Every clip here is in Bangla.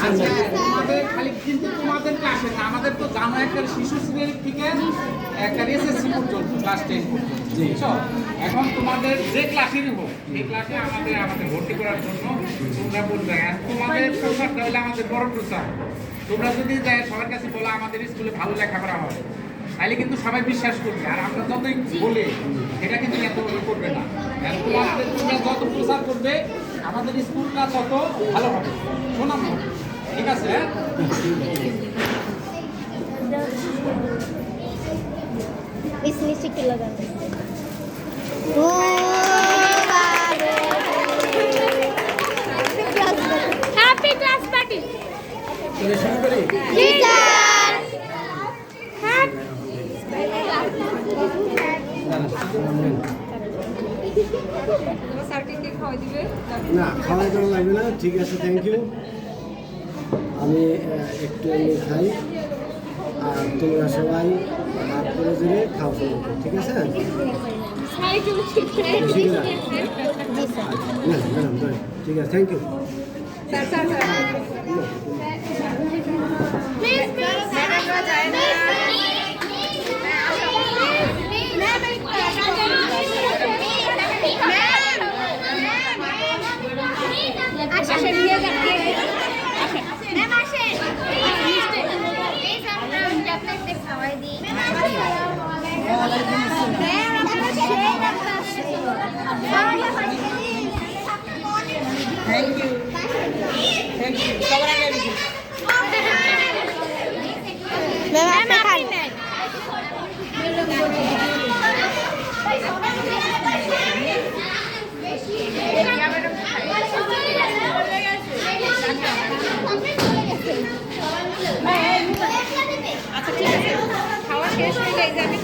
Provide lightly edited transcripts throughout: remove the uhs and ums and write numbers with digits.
তোমাদের খালি কিন্তু তোমাদের ক্লাসে না, আমাদের তো জানো একটা শিশু শ্রেণী থেকে একটা এসএসসি পর্যন্ত ক্লাস 10 পর্যন্ত। বুঝছো? এখন তোমাদের যে ক্লাসেরই হোক এই ক্লাসে আমাদের ভর্তি করার জন্য তোমরা বলবে তোমাদের প্রচারটা হলে আমাদের বড় প্রচার। তোমরা যদি সবার কাছে বলো আমাদের স্কুলে ভালো লেখাপড়া হয় তাহলে কিন্তু সবাই বিশ্বাস করবে, আর আমরা যতই বলি এটা কিন্তু এত করবে না। তোমরা যত প্রচার করবে আমাদের স্কুলটা তত ভালো হবে, শোনাম হবে। ঠিক আছে? इसमें सिक्के लगाना हैप्पी क्लास पार्टी শুরু করি। না খাওয়াই করা লাগবে না, ঠিক আছে, থ্যাংক ইউ। আমি একটু খাই আর তোমরা সবাই হাত করে দিলে খাও, ঠিক আছে? বেশি না, ম্যাডাম ঠিক আছে, thank you. Thank you, thank you. সবার আগে আমি দিই। আচ্ছা ঠিক আছে, খাওয়া শেষ হয়ে যায় যে আমি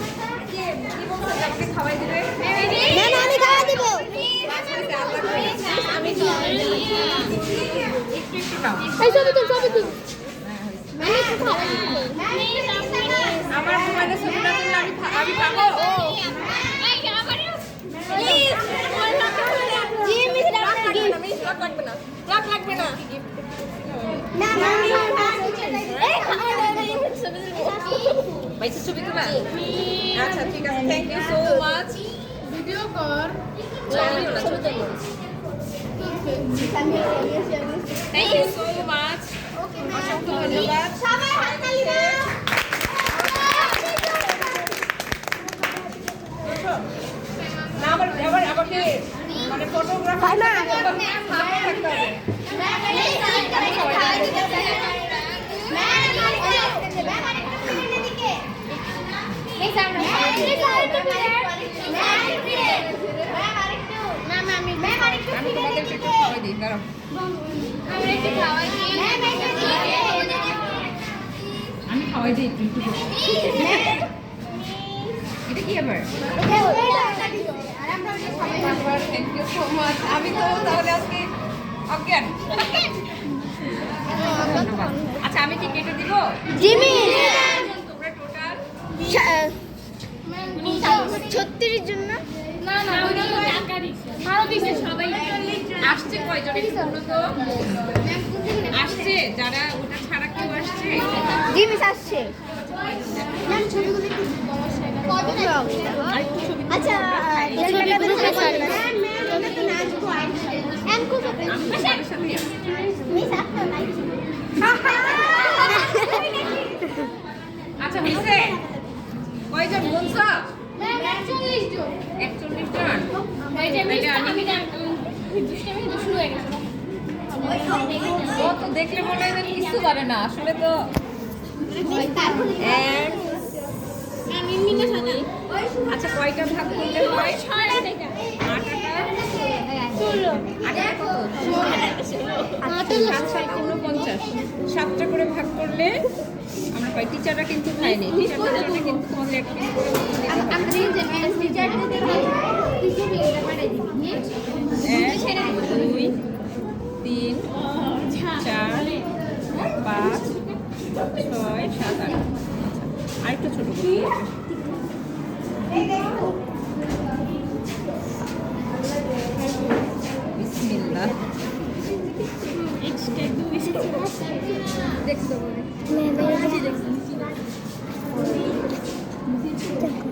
কি বলছো আমাকে খাওয়াই দিবে? আমি খাওয়া দিব আমি একটু নাও। এই ছবি তুল আমার মোবাইলে ছবি না তুললে আমি পাবো? ব্লক লাগবে না। পয়সা ছবি তুলা? আচ্ছা ঠিক আছে, thank you so much. Video কর। থ্যাংক ইউ সো মাচ, অসংখ্য ধন্যবাদ। না আবার আমাকে মানে ফটোগ্রাফার না থাকতে হবে। আমি তোমাদেরকে একটু খাওয়াই দিই, দাঁড়াও। আমি খাওয়াই দিই একটু। এটা কি আবার? Thank you so much. আমি তো তাহলে আজকে অজ্ঞান। ধন্যবাদ। আচ্ছা আমি কি কেটে দিব? জিমি তোমরা টোটাল 36 জন না আসছে কয়জন একটু বলো তো? আসছে যারা ওটা ছাড়া কেউ আসছে? জিমি আসছে আচ্ছা আচ্ছা হয়েছে কয়জন বলছ? 41 জন। 41 জন। ও তো দেখলে মনে হয় কিছু পারে না, আসলে তো আচ্ছা কয়টা ভাগ করলে হয়? 7টা করে ভাগ করলে আমরা পাই। টিচাররা কিন্তু খায়নি, টিচারদের জন্য কিন্তু তোমাদের একটা করে দিতে হবে। 1 2 3 4 5 6 7 8 আরেকটু ছোট করে বিসমিল্লাহ। দেখছো বলে मैं দেখছি देखो